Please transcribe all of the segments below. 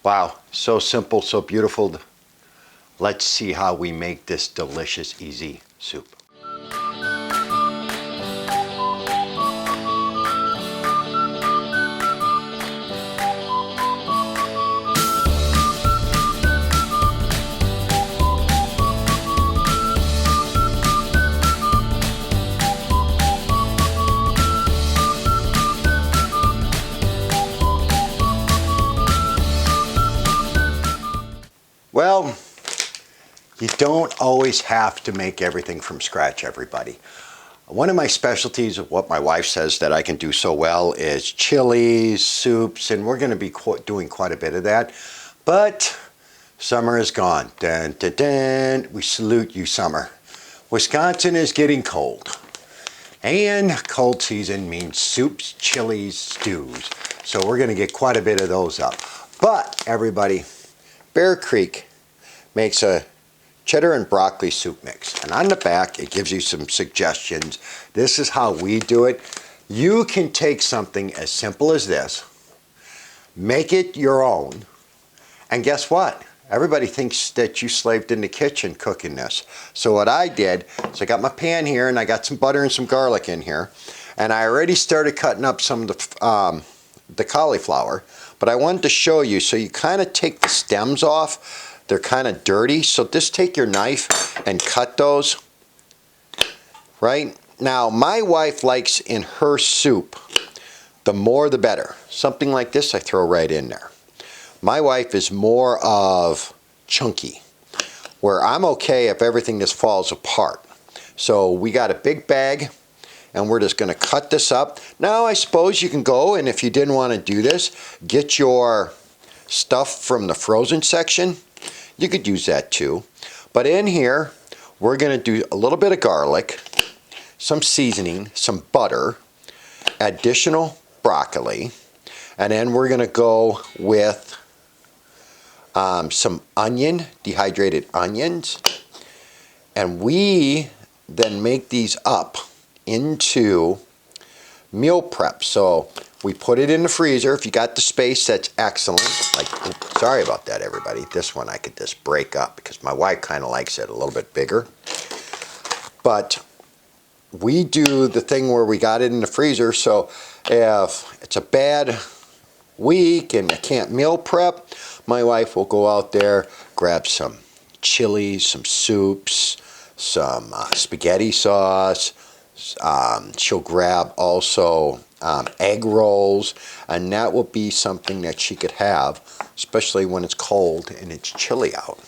Wow, so simple, so beautiful. Let's see how we make this delicious, easy soup. Well, you don't always have to make everything from scratch, everybody. One of my specialties of what my wife says that I can do so well is chilies, soups, and we're going to be doing quite a bit of that. But summer is gone. Dun, dun, dun. We salute you, summer. Wisconsin is getting cold. And cold season means soups, chilies, stews. So we're going to get quite a bit of those up. But everybody, Bear Creek makes a cheddar and broccoli soup mix, and on the back it gives you some suggestions. This is how we do it. You can take something as simple as this, make it your own, and guess what? Everybody thinks that you slaved in the kitchen cooking this. So what I did is I got my pan here and I got some butter and some garlic in here, and I already started cutting up some of the cauliflower, but I wanted to show you, so you kind of take the stems off. They're kind of dirty, so just take your knife and cut those. Right? Now, my wife likes in her soup, the more the better. Something like this I throw right in there. My wife is more of chunky, where I'm okay if everything just falls apart. So we got a big bag, and we're just going to cut this up. Now, I suppose you can go, and if you didn't want to do this, get your stuff from the frozen section. You could use that too. But in here, we're going to do a little bit of garlic, some seasoning, some butter, additional broccoli, and then we're going to go with some onion, dehydrated onions, and we then make these up into meal prep. So we put it in the freezer. If you got the space, that's excellent. Like, oops, sorry about that, everybody. This one I could just break up because my wife kind of likes it a little bit bigger. But we do the thing where we got it in the freezer, so if it's a bad week and I can't meal prep, my wife will go out there, grab some chilies, some soups, some spaghetti sauce. She'll grab also egg rolls, and that will be something that she could have, especially when it's cold and it's chilly out.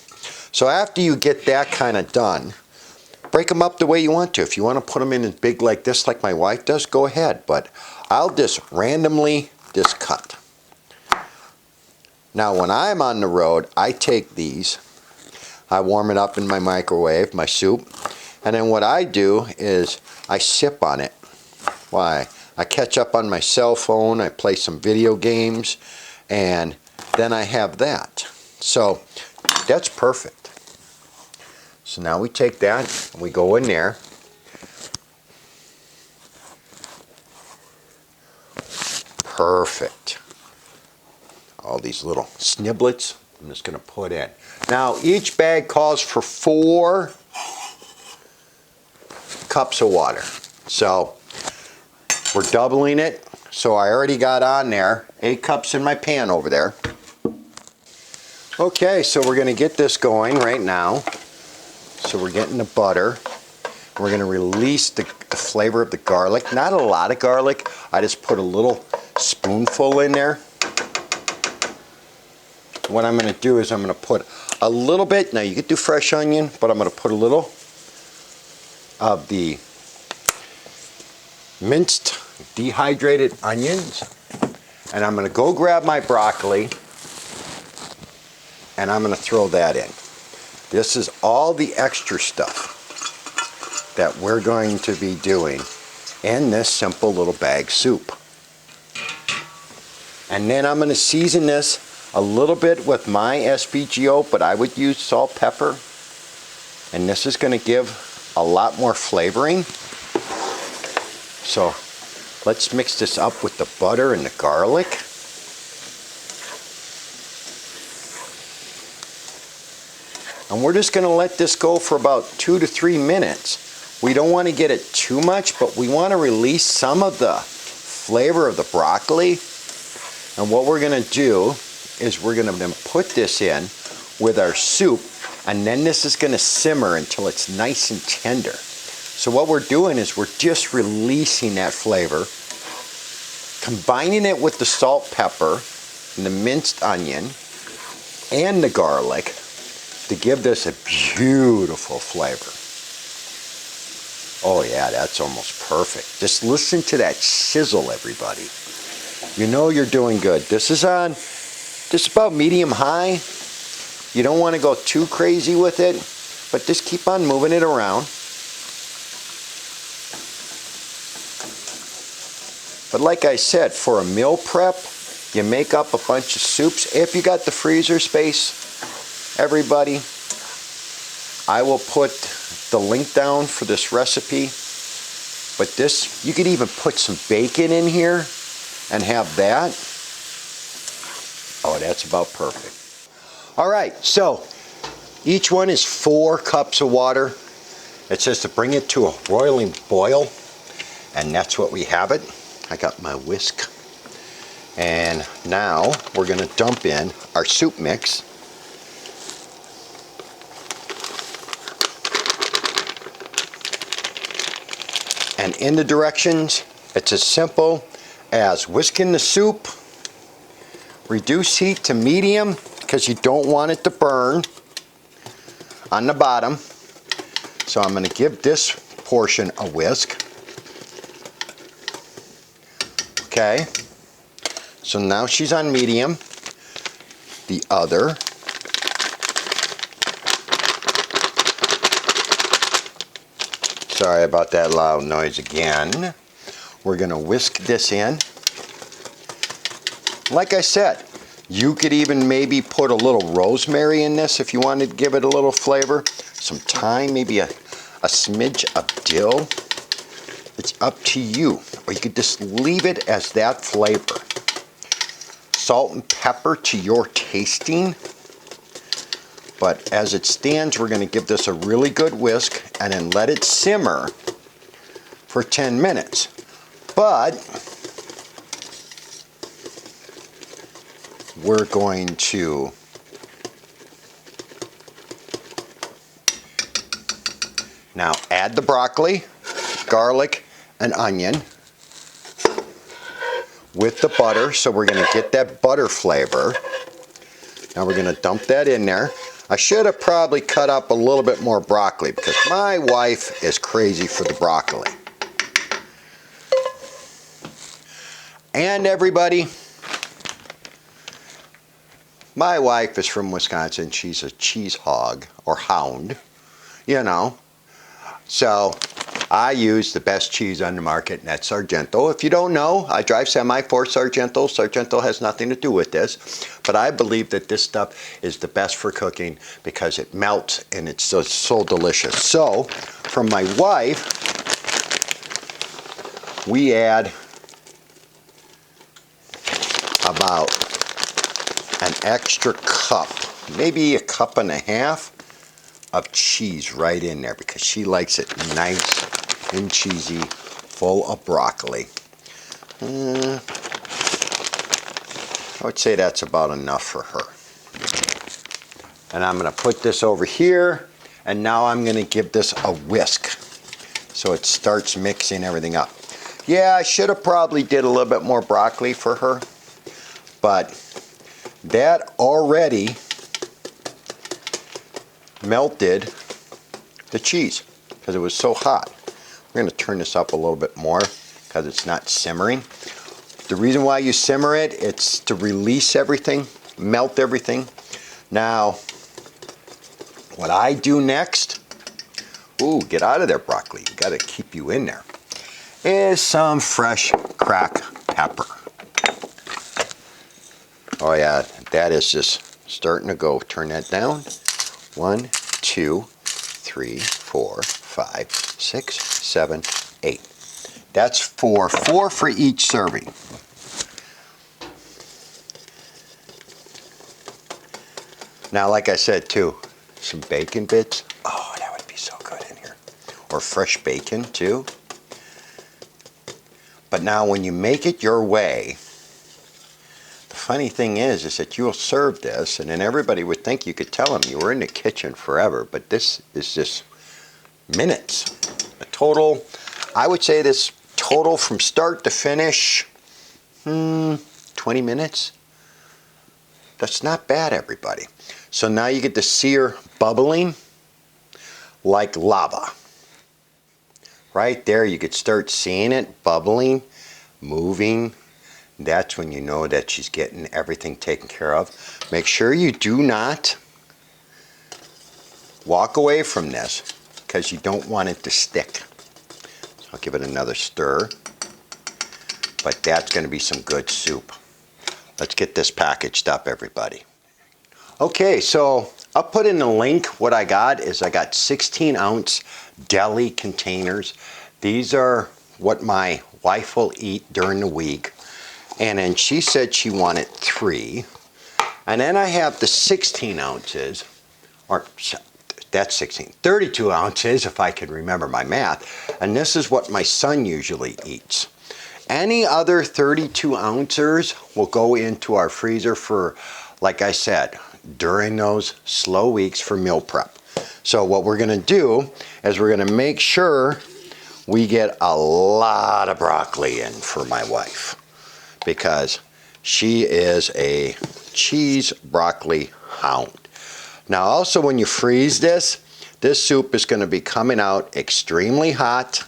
So after you get that kind of done, break them up the way you want to. If you want to put them in as big like this, like my wife does, go ahead. But I'll just randomly just cut. Now when I'm on the road, I take these, I warm it up in my microwave, my soup, and then what I do is I sip on it. Why? I catch up on my cell phone, I play some video games, and then I have that. So that's perfect. So now we take that and we go in there. Perfect. All these little sniblets I'm just going to put in. Now each bag calls for 4 cups of water. So we're doubling it. So I already got on there 8 cups in my pan over there. Okay, so we're going to get this going right now. So we're getting the butter. We're going to release the flavor of the garlic. Not a lot of garlic. I just put a little spoonful in there. What I'm going to do is I'm going to put a little bit. Now you could do fresh onion, but I'm going to put a little of the minced dehydrated onions, and I'm going to go grab my broccoli and I'm going to throw that in. This is all the extra stuff that we're going to be doing in this simple little bag soup. And then I'm going to season this a little bit with my SPGO, but I would use salt, pepper, and this is going to give a lot more flavoring. So let's mix this up with the butter and the garlic. And we're just going to let this go for about 2 to 3 minutes. We don't want to get it too much, but we want to release some of the flavor of the broccoli. And what we're going to do is we're going to then put this in with our soup, and then this is going to simmer until it's nice and tender. So what we're doing is we're just releasing that flavor, combining it with the salt, pepper, and the minced onion, and the garlic to give this a beautiful flavor. Oh yeah, that's almost perfect. Just listen to that sizzle, everybody. You know you're doing good. This is on just about medium high. You don't want to go too crazy with it, but just keep on moving it around. But like I said, for a meal prep, you make up a bunch of soups. If you got the freezer space, everybody, I will put the link down for this recipe. But this, you could even put some bacon in here and have that. Oh, that's about perfect. All right, so each one is 4 cups of water. It says to bring it to a roiling boil, and that's what we have it. I got my whisk. And now we're going to dump in our soup mix. And in the directions, it's as simple as whisking the soup, reduce heat to medium because you don't want it to burn on the bottom. So I'm going to give this portion a whisk. Okay, so now she's on medium. The other. Sorry about that loud noise again. We're going to whisk this in. Like I said, you could even maybe put a little rosemary in this if you wanted to give it a little flavor. Some thyme, maybe a smidge of dill. It's up to you. Or you could just leave it as that flavor. Salt and pepper to your tasting. But as it stands, we're going to give this a really good whisk and then let it simmer for 10 minutes. But we're going to now add the broccoli, garlic, and onion with the butter. So we're going to get that butter flavor. Now we're going to dump that in there. I should have probably cut up a little bit more broccoli because my wife is crazy for the broccoli. And everybody, my wife is from Wisconsin. She's a cheese hog or hound, you know. So I use the best cheese on the market, and that's Sargento. If you don't know, I drive semi for Sargento. Sargento has nothing to do with this, but I believe that this stuff is the best for cooking because it melts and it's so delicious. So from my wife, we add about an extra cup, maybe a cup and a half of cheese right in there because she likes it nice and cheesy, full of broccoli. I would say that's about enough for her. And I'm going to put this over here, and now I'm going to give this a whisk so it starts mixing everything up. Yeah, I should have probably did a little bit more broccoli for her, but that already melted the cheese because it was so hot. We're going to turn this up a little bit more because it's not simmering. The reason why you simmer it, it's to release everything, melt everything. Now, what I do next, ooh, get out of there, broccoli. Got to keep you in there, is some fresh cracked pepper. Oh yeah, that is just starting to go. Turn that down. 1, 2, 3, 4, 5, 6, 7, 8. That's 4 for each serving. Now, like I said too, some bacon bits. Oh, that would be so good in here. Or fresh bacon too. But now when you make it your way, the funny thing is that you'll serve this and then everybody would think you could tell them you were in the kitchen forever, but this is just minutes. A total, I would say this total from start to finish, 20 minutes. That's not bad, everybody. So now you get to see her bubbling like lava. Right there, you could start seeing it bubbling, moving. That's when you know that she's getting everything taken care of. Make sure you do not walk away from this because you don't want it to stick. So I'll give it another stir. But that's going to be some good soup. Let's get this packaged up, everybody. Okay, so I'll put in the link. What I got is I got 16-ounce deli containers. These are what my wife will eat during the week. And then she said she wanted 3. And then I have the 16 ounces, or that's 32 ounces if I can remember my math. And this is what my son usually eats. Any other 32 ounces will go into our freezer for, like I said, during those slow weeks for meal prep. So what we're gonna do is we're gonna make sure we get a lot of broccoli in for my wife because she is a cheese broccoli hound. Now also when you freeze this soup is gonna be coming out extremely hot,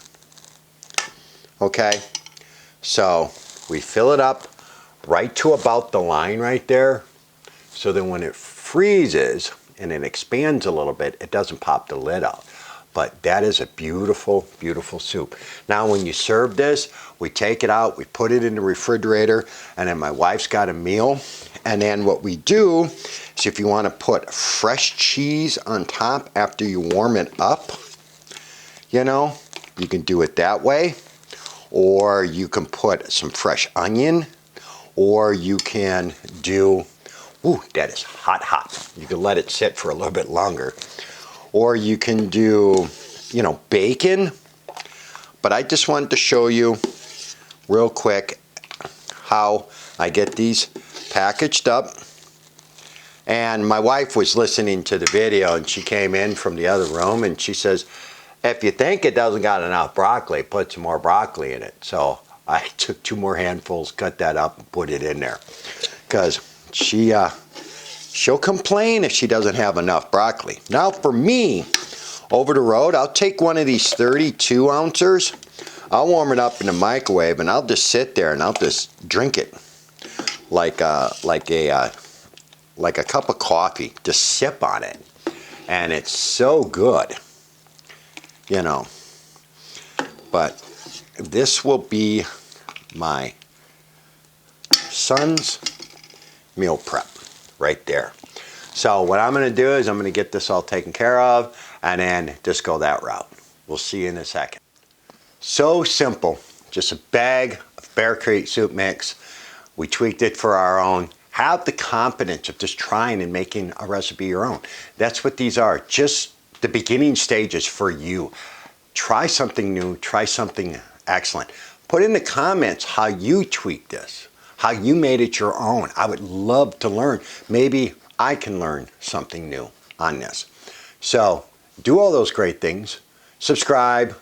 okay? So we fill it up right to about the line right there. So then when it freezes and it expands a little bit, it doesn't pop the lid out. But that is a beautiful, beautiful soup. Now when you serve this, we take it out, we put it in the refrigerator, and then my wife's got a meal. And then what we do is if you want to put fresh cheese on top after you warm it up, you know, you can do it that way. Or you can put some fresh onion, or you can do, ooh, that is hot, hot. You can let it sit for a little bit longer. Or you can do, you know, bacon. But I just wanted to show you real quick how I get these packaged up. And my wife was listening to the video and she came in from the other room and she says, if you think it doesn't got enough broccoli, put some more broccoli in it. So I took 2 more handfuls, cut that up and put it in there. Because she'll complain if she doesn't have enough broccoli. Now for me, over the road, I'll take one of these 32 ounces. I'll warm it up in the microwave and I'll just sit there and I'll just drink it like a cup of coffee. Just sip on it. And it's so good, you know. But this will be my son's meal prep right there. So what I'm going to do is I'm going to get this all taken care of and then just go that route. We'll see you in a second. So simple. Just a bag of Bear Creek soup mix. We tweaked it for our own. Have the confidence of just trying and making a recipe your own. That's what these are. Just the beginning stages for you. Try something new. Try something excellent. Put in the comments how you tweaked this, how you made it your own. I would love to learn. Maybe I can learn something new on this. So do all those great things. Subscribe,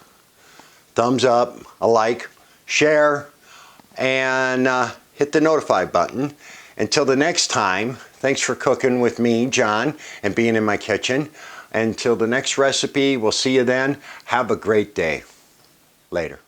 thumbs up, a like, share, and hit the notify button. Until the next time, thanks for cooking with me, John, and being in my kitchen. Until the next recipe, we'll see you then. Have a great day. Later.